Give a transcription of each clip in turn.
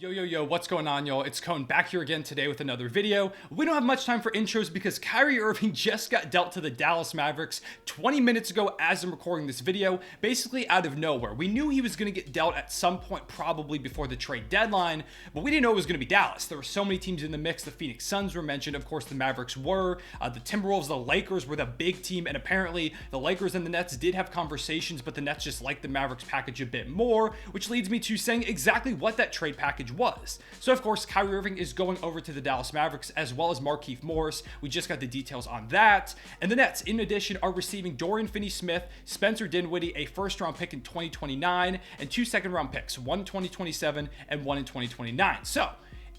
Yo, what's going on, y'all? It's Cone back here again today with another video. We don't have much time for intros because Kyrie Irving just got dealt to the Dallas Mavericks 20 minutes ago as I'm recording this video, basically out of nowhere. We knew he was going to get dealt at some point probably before the trade deadline, but we didn't know it was going to be Dallas. There were so many teams in the mix. The Phoenix Suns were mentioned. Of course, the Mavericks were. The Timberwolves, the Lakers were the big team, and apparently the Lakers and the Nets did have conversations, but the Nets just liked the Mavericks package a bit more, which leads me to saying exactly what that trade package was. So of course, Kyrie Irving is going over to the Dallas Mavericks as well as Markieff Morris. We just got the details on that. And the Nets, in addition, are receiving Dorian Finney-Smith, Spencer Dinwiddie, a first-round pick in 2029, and 2 second-round picks, one in 2027 and one in 2029. So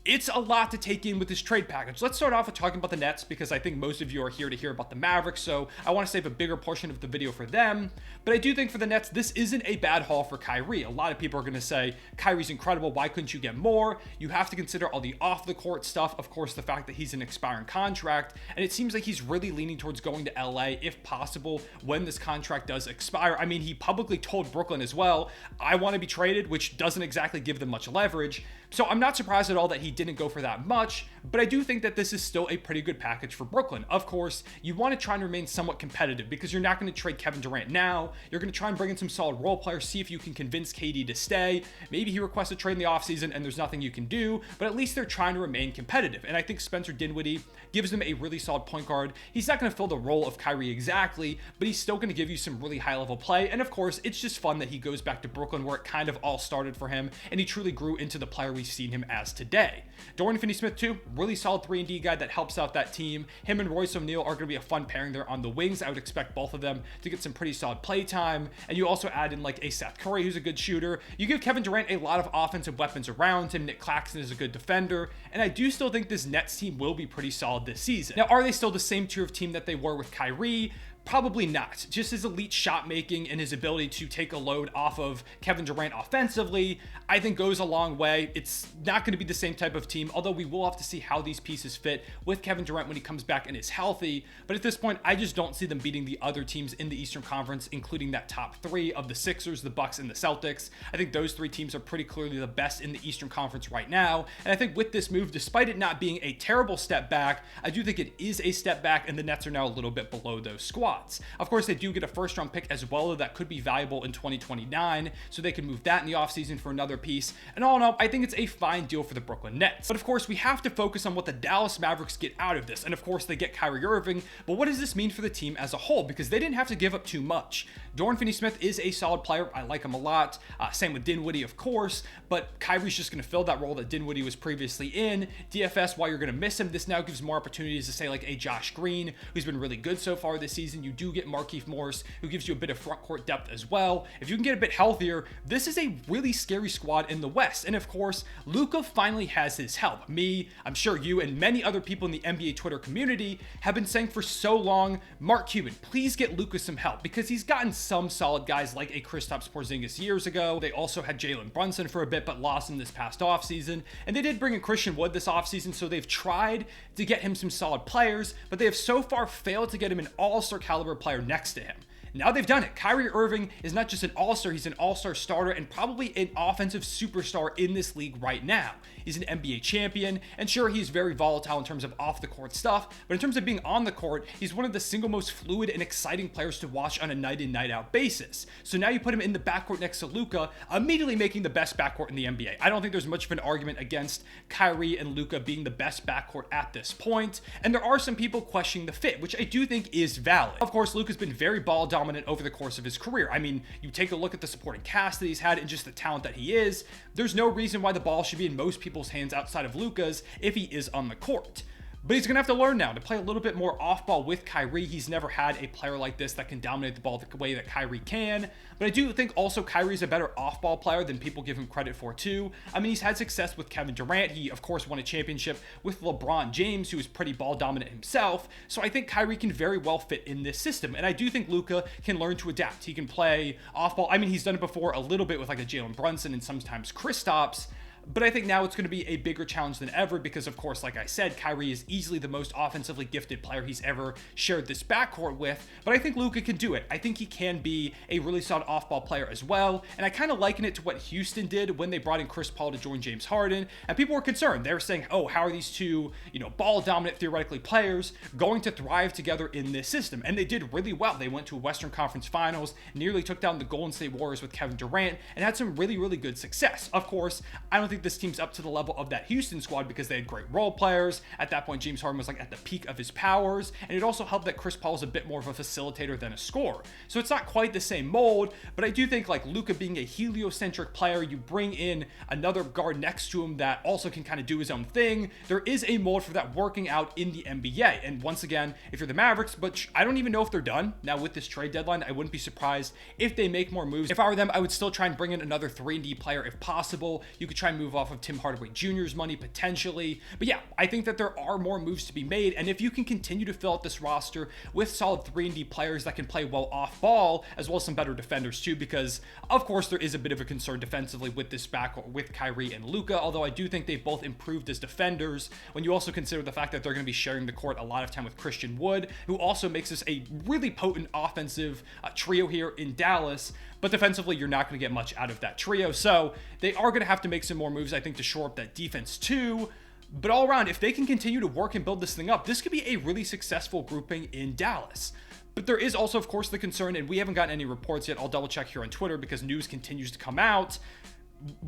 it's a lot to take in with this trade package. Let's start off with talking about the Nets because I think most of you are here to hear about the Mavericks, so I want to save a bigger portion of the video for them. But I do think for the Nets, this isn't a bad haul for Kyrie. A lot of people are going to say, Kyrie's incredible, why couldn't you get more? You have to consider all the off-the-court stuff, of course, the fact that he's an expiring contract, and it seems like he's really leaning towards going to LA, if possible, when this contract does expire. I mean, he publicly told Brooklyn as well, I want to be traded, which doesn't exactly give them much leverage. So I'm not surprised at all that he didn't go for that much, but I do think that this is still a pretty good package for Brooklyn. Of course, you want to try and remain somewhat competitive because you're not going to trade Kevin Durant now. You're going to try and bring in some solid role players, see if you can convince KD to stay. Maybe he requests a trade in the offseason and there's nothing you can do, but at least they're trying to remain competitive. And I think Spencer Dinwiddie gives them a really solid point guard. He's not going to fill the role of Kyrie exactly, but he's still going to give you some really high level play. And of course, it's just fun that he goes back to Brooklyn where it kind of all started for him and he truly grew into the player we've seen him as today. Dorian Finney-Smith too, really solid 3-and-D guy that helps out that team. Him and Royce O'Neal are going to be a fun pairing there on the wings. I would expect both of them to get some pretty solid play time. And you also add in like a Seth Curry who's a good shooter. You give Kevin Durant a lot of offensive weapons around him. Nick Claxton is a good defender. And I do still think this Nets team will be pretty solid this season. Now, are they still the same tier of team that they were with Kyrie? Probably not. Just his elite shot making and his ability to take a load off of Kevin Durant offensively, I think goes a long way. It's not going to be the same type of team, although we will have to see how these pieces fit with Kevin Durant when he comes back and is healthy. But at this point, I just don't see them beating the other teams in the Eastern Conference, including that top three of the Sixers, the Bucks, and the Celtics. I think those three teams are pretty clearly the best in the Eastern Conference right now. And I think with this move, despite it not being a terrible step back, I do think it is a step back, and the Nets are now a little bit below those squads. Of course, they do get a first-round pick as well that could be valuable in 2029, so they can move that in the offseason for another piece. And all in all, I think it's a fine deal for the Brooklyn Nets. But of course, we have to focus on what the Dallas Mavericks get out of this. And of course, they get Kyrie Irving, but what does this mean for the team as a whole? Because they didn't have to give up too much. Dorian Finney-Smith is a solid player. I like him a lot. Same with Dinwiddie, of course, but Kyrie's just going to fill that role that Dinwiddie was previously in. DFS, while you're going to miss him, this now gives more opportunities to say like a Josh Green, who's been really good so far this season. You do get Markieff Morris, who gives you a bit of front court depth as well. If you can get a bit healthier, this is a really scary squad in the West. And of course, Luka finally has his help. Me, I'm sure you, and many other people in the NBA Twitter community have been saying for so long, Mark Cuban, please get Luka some help, because he's gotten some solid guys like a Kristaps Porzingis years ago. They also had Jalen Brunson for a bit, but lost him this past offseason. And they did bring in Christian Wood this offseason, so they've tried to get him some solid players, but they have so far failed to get him an all-star caliber player next to him. Now they've done it. Kyrie Irving is not just an all-star, he's an all-star starter and probably an offensive superstar in this league right now. He's an NBA champion, and sure, he's very volatile in terms of off-the-court stuff, but in terms of being on the court, he's one of the single most fluid and exciting players to watch on a night-in, night-out basis. So now you put him in the backcourt next to Luka, immediately making the best backcourt in the NBA. I don't think there's much of an argument against Kyrie and Luka being the best backcourt at this point, and there are some people questioning the fit, which I do think is valid. Of course, Luka's been very ball dominant over the course of his career. I mean, you take a look at the supporting cast that he's had and just the talent that he is, there's no reason why the ball should be in most people's hands outside of Luka's if he is on the court. But he's going to have to learn now to play a little bit more off-ball with Kyrie. He's never had a player like this that can dominate the ball the way that Kyrie can. But I do think also Kyrie's a better off-ball player than people give him credit for too. I mean, he's had success with Kevin Durant. He, of course, won a championship with LeBron James, who is pretty ball dominant himself. So I think Kyrie can very well fit in this system. And I do think Luka can learn to adapt. He can play off-ball. I mean, he's done it before a little bit with like a Jalen Brunson and sometimes Kristaps. but I think now it's going to be a bigger challenge than ever because, of course, like I said, Kyrie is easily the most offensively gifted player he's ever shared this backcourt with, but I think Luka can do it. I think he can be a really solid off-ball player as well, and I kind of liken it to what Houston did when they brought in Chris Paul to join James Harden, and people were concerned. They were saying, oh, how are these two, ball-dominant, theoretically, players going to thrive together in this system? And they did really well. They went to a Western Conference Finals, nearly took down the Golden State Warriors with Kevin Durant, and had some really, really good success. Of course, I don't think this team's up to the level of that Houston squad because they had great role players. At that point, James Harden was like at the peak of his powers, and it also helped that Chris Paul was a bit more of a facilitator than a scorer. So it's not quite the same mold, but I do think like Luka being a heliocentric player, you bring in another guard next to him that also can kind of do his own thing. There is a mold for that working out in the NBA. And once again, if you're the Mavericks, but I don't even know if they're done now with this trade deadline. I wouldn't be surprised if they make more moves. If I were them, I would still try and bring in another 3-and-D player if possible. You could try and move off of Tim Hardaway Jr.'s money potentially. But yeah, I think that there are more moves to be made. And if you can continue to fill out this roster with solid 3-and-D players that can play well off ball, as well as some better defenders too, because of course there is a bit of a concern defensively with this backcourt with Kyrie and Luka, although I do think they've both improved as defenders when you also consider the fact that they're going to be sharing the court a lot of time with Christian Wood, who also makes this a really potent offensive trio here in Dallas. But defensively, you're not going to get much out of that trio. So they are going to have to make some more moves, I think, to shore up that defense too. But all around, if they can continue to work and build this thing up, this could be a really successful grouping in Dallas. But there is also, of course, the concern, and we haven't gotten any reports yet. I'll double check here on Twitter because news continues to come out.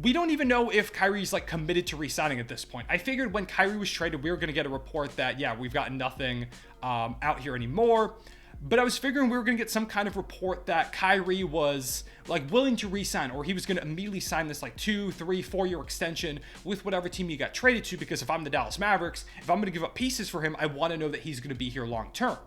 We don't even know if Kyrie's like committed to re-signing at this point. I figured when Kyrie was traded, we were going to get a report that, yeah, we've got nothing out here anymore. But I was figuring we were going to get some kind of report that Kyrie was like willing to re-sign, or he was going to immediately sign this like 2, 3, 4-year extension with whatever team he got traded to, because if I'm the Dallas Mavericks, if I'm going to give up pieces for him, I want to know that he's going to be here long term.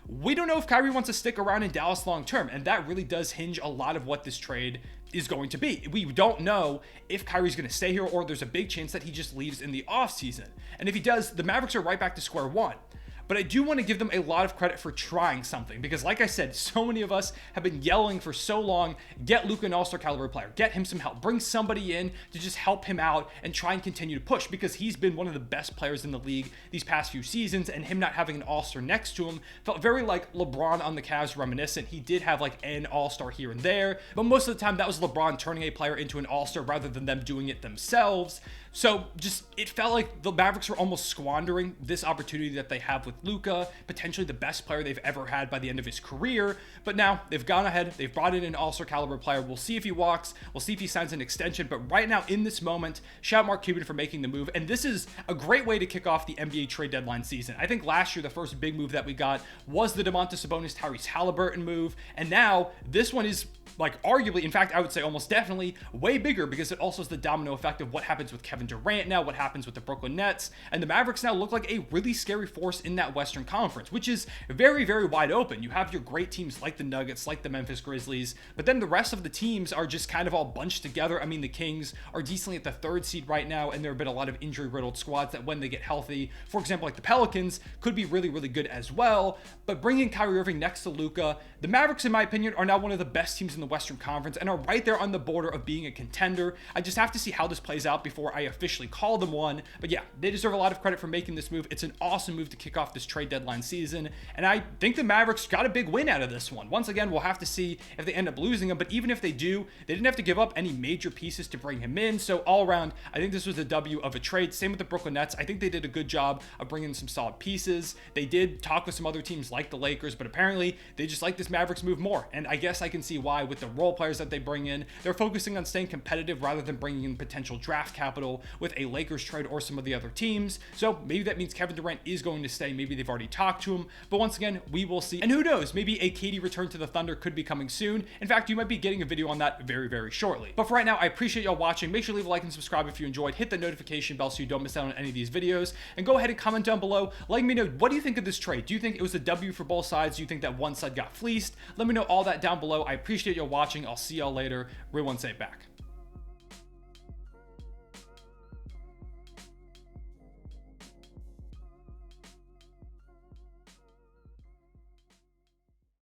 We don't know if Kyrie wants to stick around in Dallas long term, and that really does hinge a lot of what this trade is going to be. We don't know if Kyrie's going to stay here, or there's a big chance that he just leaves in the offseason. And if he does, the Mavericks are right back to square one. But I do want to give them a lot of credit for trying something, because like I said, so many of us have been yelling for so long, get Luka an all-star caliber player, get him some help, bring somebody in to just help him out and try and continue to push, because he's been one of the best players in the league these past few seasons, and him not having an all-star next to him felt very like LeBron on the Cavs reminiscent. He did have like an all-star here and there, but most of the time that was LeBron turning a player into an all-star rather than them doing it themselves. So just, it felt like the Mavericks were almost squandering this opportunity that they have with Luka, potentially the best player they've ever had by the end of his career. But now they've gone ahead, they've brought in an all-star caliber player. We'll see if he walks, we'll see if he signs an extension. But right now in this moment, shout out Mark Cuban for making the move. And this is a great way to kick off the NBA trade deadline season. I think last year, the first big move that we got was the Domantas Sabonis, Tyrese Halliburton move. And now this one is like arguably, in fact, I would say almost definitely way bigger, because it also is the domino effect of what happens with Kevin Durant now, what happens with the Brooklyn Nets, and the Mavericks now look like a really scary force in that Western Conference, which is very, very wide open. You have your great teams like the Nuggets, like the Memphis Grizzlies, but then the rest of the teams are just kind of all bunched together. I mean, the Kings are decently at the 3rd seed right now, and there have been a lot of injury-riddled squads that when they get healthy, for example, like the Pelicans, could be really, really good as well. But bringing Kyrie Irving next to Luka, the Mavericks, in my opinion, are now one of the best teams in the Western Conference and are right there on the border of being a contender. I just have to see how this plays out before I officially call them one. But yeah, they deserve a lot of credit for making this move. It's an awesome move to kick off this trade deadline season, and I think the Mavericks got a big win out of this one. Once again, we'll have to see if they end up losing him, but even if they do, they didn't have to give up any major pieces to bring him in. So all around, I think this was a W of a trade. Same with the Brooklyn Nets. I think they did a good job of bringing some solid pieces. They did talk with some other teams like the Lakers, but apparently they just like this Mavericks move more, and I guess I can see why. With the role players that they bring in, they're focusing on staying competitive rather than bringing in potential draft capital with a Lakers trade or some of the other teams. So maybe that means Kevin Durant is going to stay. Maybe they've already talked to him, but once again, we will see. And who knows, maybe a KD return to the Thunder could be coming soon. In fact, you might be getting a video on that very, very shortly. But for right now, I appreciate y'all watching. Make sure to leave a like and subscribe if you enjoyed. Hit the notification bell so you don't miss out on any of these videos, and go ahead and comment down below letting me know, what do you think of this trade? Do you think it was a W for both sides? Do you think that one side got fleeced? Let me know all that down below. I appreciate y'all watching. I'll see y'all later. Real one, say it back.